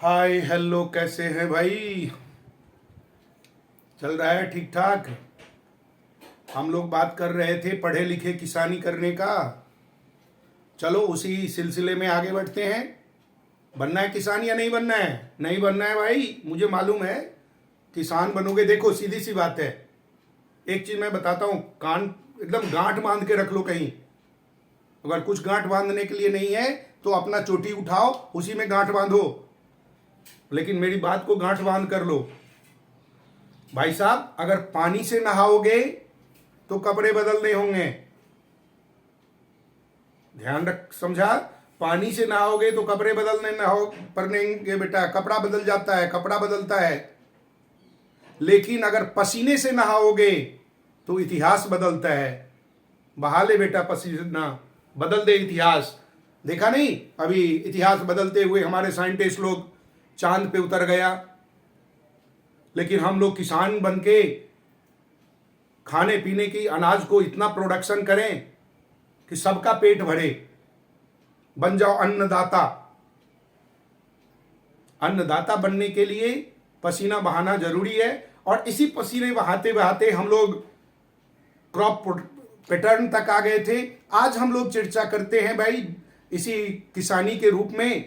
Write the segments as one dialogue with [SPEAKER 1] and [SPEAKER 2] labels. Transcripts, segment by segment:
[SPEAKER 1] Hi hello, कैसे हैं भाई? चल रहा है ठीक ठाक। हम लोग बात कर रहे थे पढ़े लिखे किसानी करने का। चलो उसी सिलसिले में आगे बढ़ते हैं। बनना है किसान या नहीं बनना है? नहीं बनना है भाई, मुझे मालूम है। किसान बनोगे, देखो सीधी सी बात है। एक चीज मैं बताता हूँ, कान एकदम गांठ बांध के रख लो कहीं। अगर कुछ गांठ बांधने के लिए नहीं है तो अपना चोटी उठाओ, उसी में गांठ बांधो। लेकिन मेरी बात को गांठ बांध कर लो भाई साहब। अगर पानी से नहाओगे तो कपड़े बदलने होंगे। ध्यान रख, समझा? पानी से नहाओगे तो कपड़े बदलने नहाओ पड़ेंगे बेटा। कपड़ा बदल जाता है, कपड़ा बदलता है। लेकिन अगर पसीने से नहाओगे तो इतिहास बदलता है। बहा ले बेटा पसीना, बदल दे इतिहास। देखा नहीं अभी इतिहास बदलते हुए हमारे साइंटिस्ट लोग चांद पे उतर गया। लेकिन हम लोग किसान बनके खाने पीने की अनाज को इतना प्रोडक्शन करें कि सबका पेट भरे। बन जाओ अन्नदाता। अन्नदाता बनने के लिए पसीना बहाना जरूरी है। और इसी पसीने बहाते बहाते हम लोग क्रॉप पैटर्न तक आ गए थे। आज हम लोग चर्चा करते हैं भाई इसी किसानी के रूप में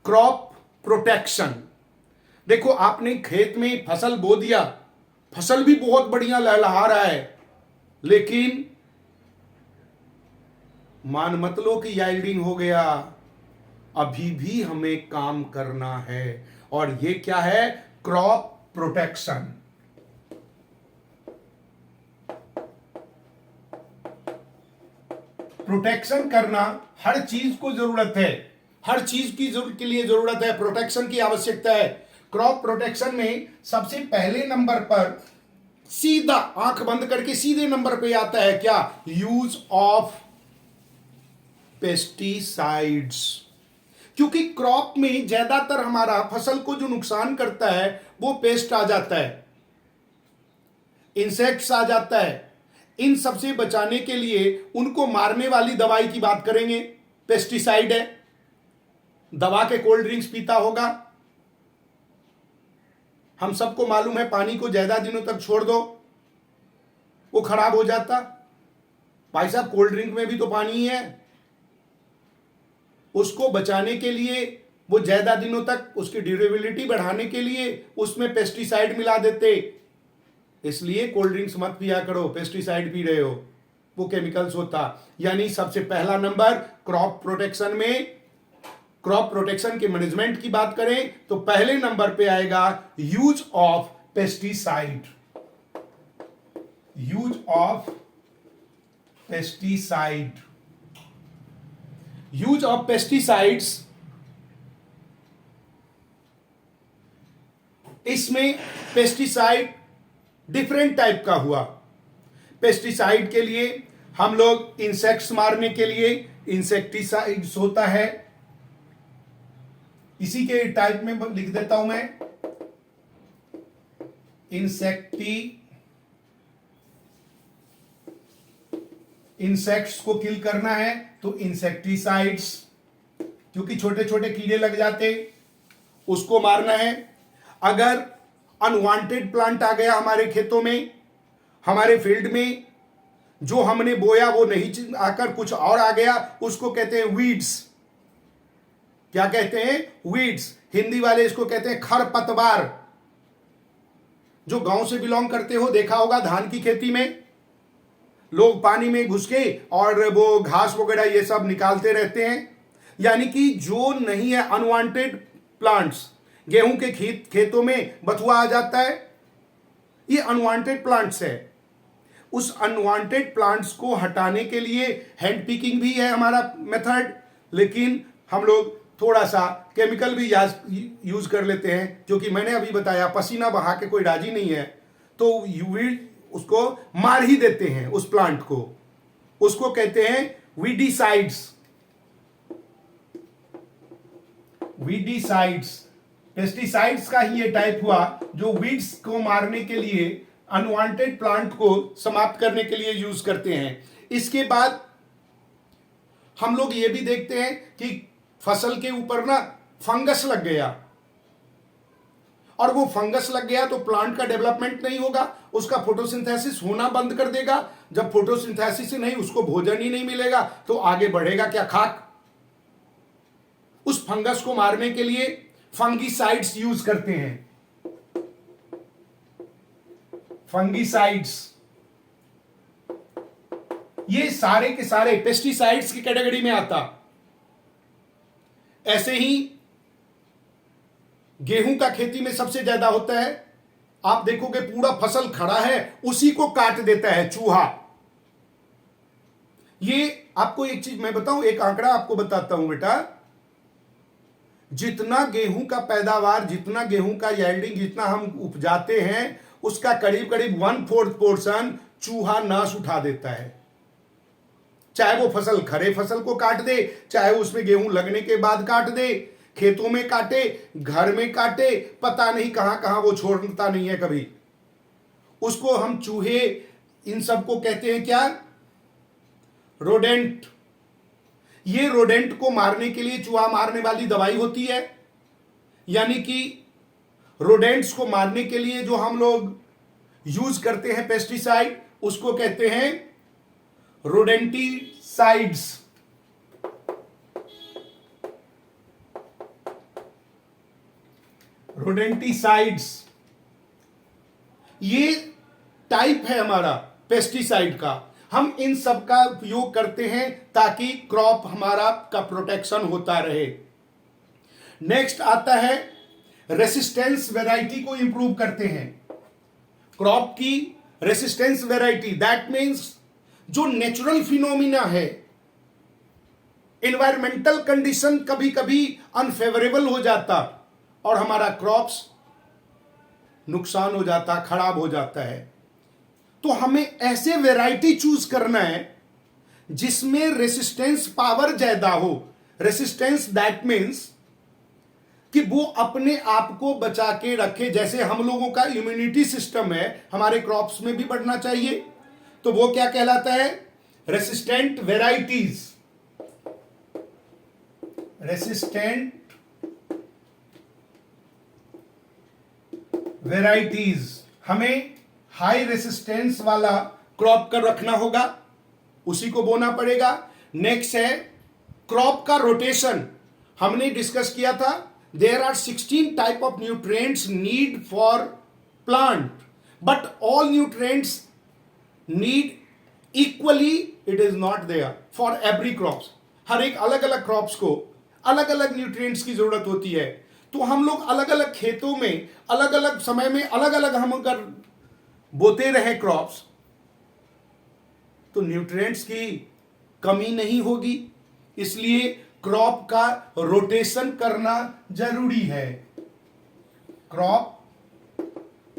[SPEAKER 1] क्रॉप प्रोटेक्शन। देखो, आपने खेत में फसल बो दिया, फसल भी बहुत बढ़िया लहलहा रहा है, लेकिन मान मत लो कि याइल्डिंग हो गया। अभी भी हमें काम करना है। और ये क्या है? Crop protection. प्रोटेक्शन करना हर चीज को जरूरत है। हर चीज की के लिए जरूरत है, प्रोटेक्शन की आवश्यकता है। क्रॉप प्रोटेक्शन में सबसे पहले नंबर पर सीधा आंख बंद करके सीधे नंबर पे आता है क्या? Use of pesticides. क्योंकि क्रॉप में ज्यादातर हमारा फसल को जो नुकसान करता है वो पेस्ट आ जाता है, इंसेक्ट्स आ जाता है। इन सबसे बचाने के लिए उनको मारने वाली दवाई की बात करेंगे, पेस्टिसाइड है। दवा के कोल्ड ड्रिंक्स पीता होगा, हम सबको मालूम है। पानी को ज्यादा दिनों तक छोड़ दो वो खराब हो जाता। भाई साहब, कोल्ड ड्रिंक में भी तो पानी ही है। उसको बचाने के लिए, वो ज्यादा दिनों तक उसकी ड्यूरेबिलिटी बढ़ाने के लिए उसमें पेस्टिसाइड मिला देते। इसलिए कोल्ड ड्रिंक्स मत पिया करो, पेस्टिसाइड पी रहे हो, वो केमिकल्स होता। यानी सबसे पहला नंबर क्रॉप प्रोटेक्शन में, क्रॉप प्रोटेक्शन के मैनेजमेंट की बात करें तो पहले नंबर पे आएगा use of pesticide. Use of pesticide. Use of pesticides, इसमें पेस्टिसाइड डिफरेंट टाइप का हुआ। पेस्टिसाइड के लिए हम लोग इंसेक्ट्स मारने के लिए इंसेक्टिसाइड्स होता है। इसी के टाइप में लिख देता हूं मैं, इंसेक्ट्स को किल करना है तो इंसेक्टिसाइड्स, क्योंकि छोटे छोटे कीड़े लग जाते, उसको मारना है। अगर अनवांटेड प्लांट आ गया हमारे खेतों में, हमारे फील्ड में, जो हमने बोया वो नहीं आकर कुछ और आ गया, उसको कहते हैं वीड्स। क्या कहते हैं? वीड्स। हिंदी वाले इसको कहते हैं खरपतवार। जो गांव से बिलोंग करते हो, देखा होगा धान की खेती में लोग पानी में घुस के और वो घास वगैरह ये सब निकालते रहते हैं। यानी कि जो नहीं है अनवांटेड प्लांट्स, गेहूं के खेतों में बथुआ आ जाता है, ये अनवांटेड प्लांट्स है। उस अनवांटेड प्लांट्स को हटाने के लिए हैंड पिकिंग भी है हमारा मेथड, लेकिन हम लोग थोड़ा सा केमिकल भी यूज कर लेते हैं। क्योंकि मैंने अभी बताया पसीना बहा के कोई राजी नहीं है, तो यूवी उसको मार ही देते हैं उस प्लांट को। उसको कहते हैं वीडिसाइड्स। वीडिसाइड्स पेस्टिसाइड्स का ही ये टाइप हुआ जो वीड्स को मारने के लिए, अनवांटेड प्लांट को समाप्त करने के लिए यूज करते हैं। इसके बाद हम लोग ये भी देखते हैं कि फसल के ऊपर ना फंगस लग गया, और वो फंगस लग गया तो प्लांट का डेवलपमेंट नहीं होगा, उसका फोटोसिंथेसिस होना बंद कर देगा। जब फोटोसिंथेसिस ही नहीं, उसको भोजन ही नहीं मिलेगा तो आगे बढ़ेगा क्या? खाक। उस फंगस को मारने के लिए फंगीसाइड्स यूज करते हैं। फंगीसाइड्स ये सारे के सारे पेस्टिसाइड्स की कैटेगरी में आता। ऐसे ही गेहूं का खेती में सबसे ज्यादा होता है। आप देखोगे पूरा फसल खड़ा है, उसी को काट देता है चूहा। ये आपको एक चीज मैं बताऊं, एक आंकड़ा आपको बताता हूं बेटा। जितना गेहूं का पैदावार, जितना गेहूं का यील्डिंग, जितना हम उपजाते हैं, उसका करीब करीब 1/4 पोर्शन चूहा नाश उठा देता है। चाहे वो फसल खरे फसल को काट दे, चाहे उसमें गेहूं लगने के बाद काट दे, खेतों में काटे, घर में काटे, पता नहीं कहां कहां वो छोड़ता नहीं है कभी। उसको हम चूहे, इन सबको कहते हैं क्या? रोडेंट। ये रोडेंट को मारने के लिए चूहा मारने वाली दवाई होती है, यानी कि रोडेंट्स को मारने के लिए जो हम लोग यूज करते हैं पेस्टिसाइड, उसको कहते हैं रोडेंटिसाइड्स। रोडेंटिसाइड्स ये टाइप है हमारा पेस्टिसाइड का। हम इन सब का उपयोग करते हैं ताकि क्रॉप हमारा का प्रोटेक्शन होता रहे। नेक्स्ट आता है रेसिस्टेंस वैरायटी को इंप्रूव करते हैं। क्रॉप की रेसिस्टेंस वैरायटी, दैट मीन्स जो नेचुरल फिनोमिना है, एनवायरमेंटल कंडीशन कभी कभी अनफेवरेबल हो जाता और हमारा क्रॉप्स नुकसान हो जाता, खराब हो जाता है। तो हमें ऐसे वैरायटी चूज करना है जिसमें रेसिस्टेंस पावर ज्यादा हो। रेसिस्टेंस दैट मीन्स कि वो अपने आप को बचा के रखे। जैसे हम लोगों का इम्यूनिटी सिस्टम है, हमारे क्रॉप्स में भी बढ़ना चाहिए। तो वो क्या कहलाता है? Resistant varieties. Resistant varieties. हमें हाई रेसिस्टेंस वाला क्रॉप का रखना होगा, उसी को बोना पड़ेगा। नेक्स्ट है क्रॉप का रोटेशन। हमने डिस्कस किया था, there are 16 type of nutrients need for plant, but all nutrients need equally, it is not there for every crops. हर एक अलग अलग क्रॉप्स को अलग अलग न्यूट्रिएंट्स की जरूरत होती है। तो हम लोग अलग अलग खेतों में अलग अलग समय में अलग अलग हम अगर बोते रहे क्रॉप्स, तो न्यूट्रिएंट्स की कमी नहीं होगी। इसलिए क्रॉप का रोटेशन करना जरूरी है। क्रॉप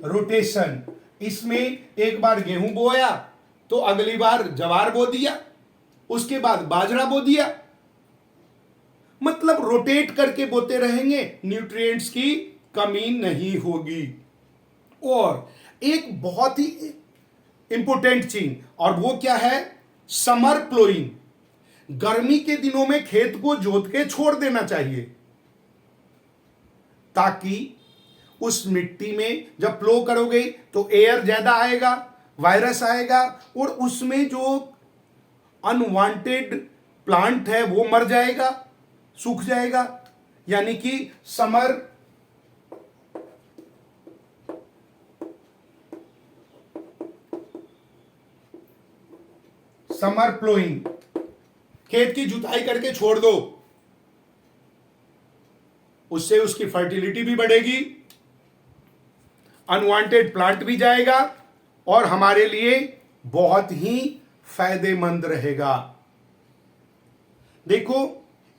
[SPEAKER 1] रोटेशन, इसमें एक बार गेहूं बोया तो अगली बार ज्वार बो दिया, उसके बाद बाजरा बो दिया। मतलब रोटेट करके बोते रहेंगे, न्यूट्रिएंट्स की कमी नहीं होगी। और एक बहुत ही इंपॉर्टेंट चीज, और वो क्या है? Summer ploughing. गर्मी के दिनों में खेत को जोत के छोड़ देना चाहिए, ताकि उस मिट्टी में जब प्लो करोगे तो एयर ज्यादा आएगा, वायरस आएगा, और उसमें जो अनवांटेड प्लांट है वो मर जाएगा, सूख जाएगा। यानी कि समर प्लोइंग, खेत की जुताई करके छोड़ दो, उससे उसकी फर्टिलिटी भी बढ़ेगी, अनवांटेड प्लांट भी जाएगा, और हमारे लिए बहुत ही फायदेमंद रहेगा। देखो,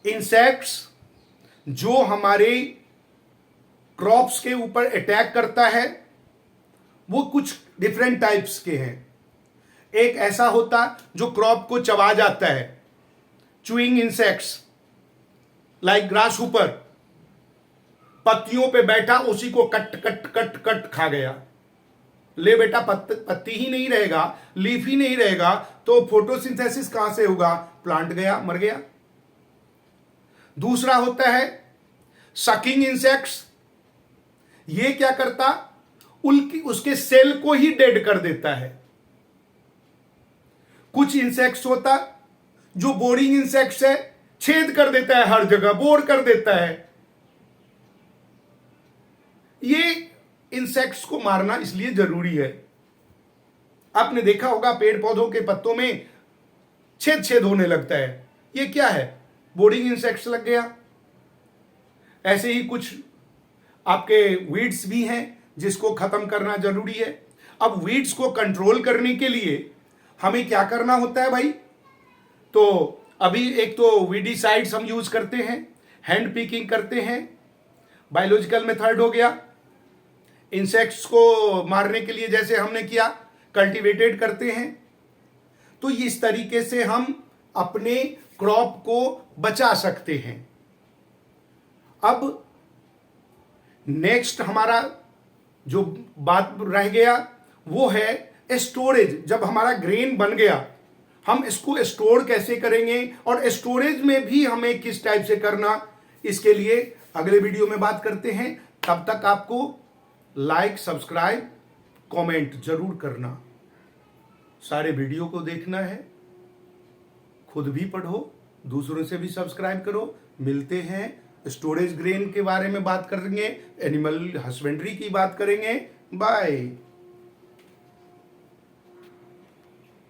[SPEAKER 1] इंसेक्ट्स जो हमारे क्रॉप्स के ऊपर अटैक करता है वो कुछ डिफरेंट टाइप्स के हैं। एक ऐसा होता जो क्रॉप को चबा जाता है, chewing insects like grass Hooper, पत्तियों पे बैठा उसी को कट कट कट कट खा गया। ले बेटा, पत्ती ही नहीं रहेगा, लीफ ही नहीं रहेगा, तो फोटोसिंथेसिस कहां से होगा? प्लांट गया, मर गया। दूसरा होता है सकिंग इंसेक्ट्स, ये क्या करता, उसके सेल को ही डेड कर देता है। कुछ इंसेक्ट्स होता जो बोरिंग इंसेक्ट्स है, छेद कर देता है, हर जगह बोर कर देता है। ये इंसेक्ट्स को मारना इसलिए जरूरी है। आपने देखा होगा पेड़ पौधों के पत्तों में छेद छेद होने लगता है, ये क्या है, बोरिंग इंसेक्ट्स लग गया। ऐसे ही कुछ आपके वीड्स भी हैं जिसको खत्म करना जरूरी है। अब वीड्स को कंट्रोल करने के लिए हमें क्या करना होता है भाई, तो अभी एक तो वीडीसाइड्स हम यूज करते हैं, हैंड पिकिंग करते हैं, बायोलॉजिकल मेथड हो गया, इंसेक्ट्स को मारने के लिए जैसे हमने किया कल्टीवेटेड करते हैं। तो इस तरीके से हम अपने क्रॉप को बचा सकते हैं। अब नेक्स्ट हमारा जो बात रह गया वो है स्टोरेज। जब हमारा ग्रेन बन गया, हम इसको स्टोर कैसे करेंगे और स्टोरेज में भी हमें किस टाइप से करना, इसके लिए अगले वीडियो में बात करते हैं। तब तक आपको लाइक, सब्सक्राइब, कमेंट जरूर करना। सारे वीडियो को देखना है, खुद भी पढ़ो, दूसरों से भी सब्सक्राइब करो। मिलते हैं, स्टोरेज ग्रेन के बारे में बात करेंगे, एनिमल हस्बेंड्री की बात करेंगे। बाय।